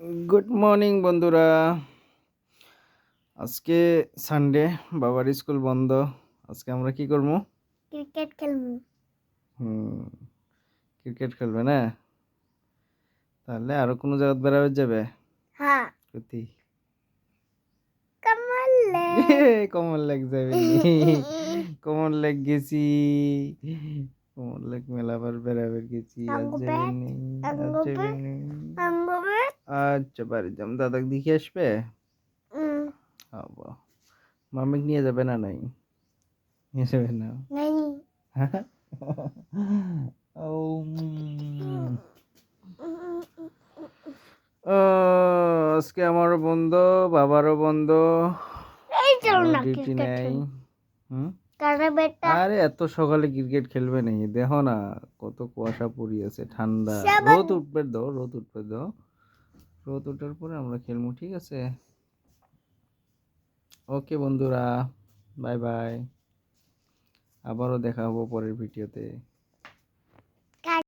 Good morning বন্ধুরা। আজকে Sunday, বাবার স্কুল বন্ধ। আজকে আমরা কি করবো? ক্রিকেট খেলবো। হুম, ক্রিকেট খেলবে না? তাহলে আরো কোনো জায়গা বেড়াবে যাবে? হ্যাঁ, কোথায়? কমল কমল লেক যাবে নি? কমল লেক গেছি, কমল লেক মেলাবার বেড়াবে গেছি। আজ যাবে নি, আজ যাবে নি। আচ্ছা, বাড়ি যাম, দাদাকে দেখে আসবে। হবো, মামিক নিয়ে যাবে না? নাই নিয়ে যাবে না? ও আজকে আমারও বন্ধ, বাবারও বন্ধ, ডিউটি নেই। আরে এত সকালে ক্রিকেট খেলবে নাকি? দেখো না কত কুয়াশা পড়িয়েছে, ঠান্ডা। রোদ উঠবে দাও, রোদ উঠবে দাও, রোদ উঠার পরে আমরা খেলবো, ঠিক আছে? ওকে বন্ধুরা, বাই বাই, আবারও দেখা হবো পরের ভিডিওতে।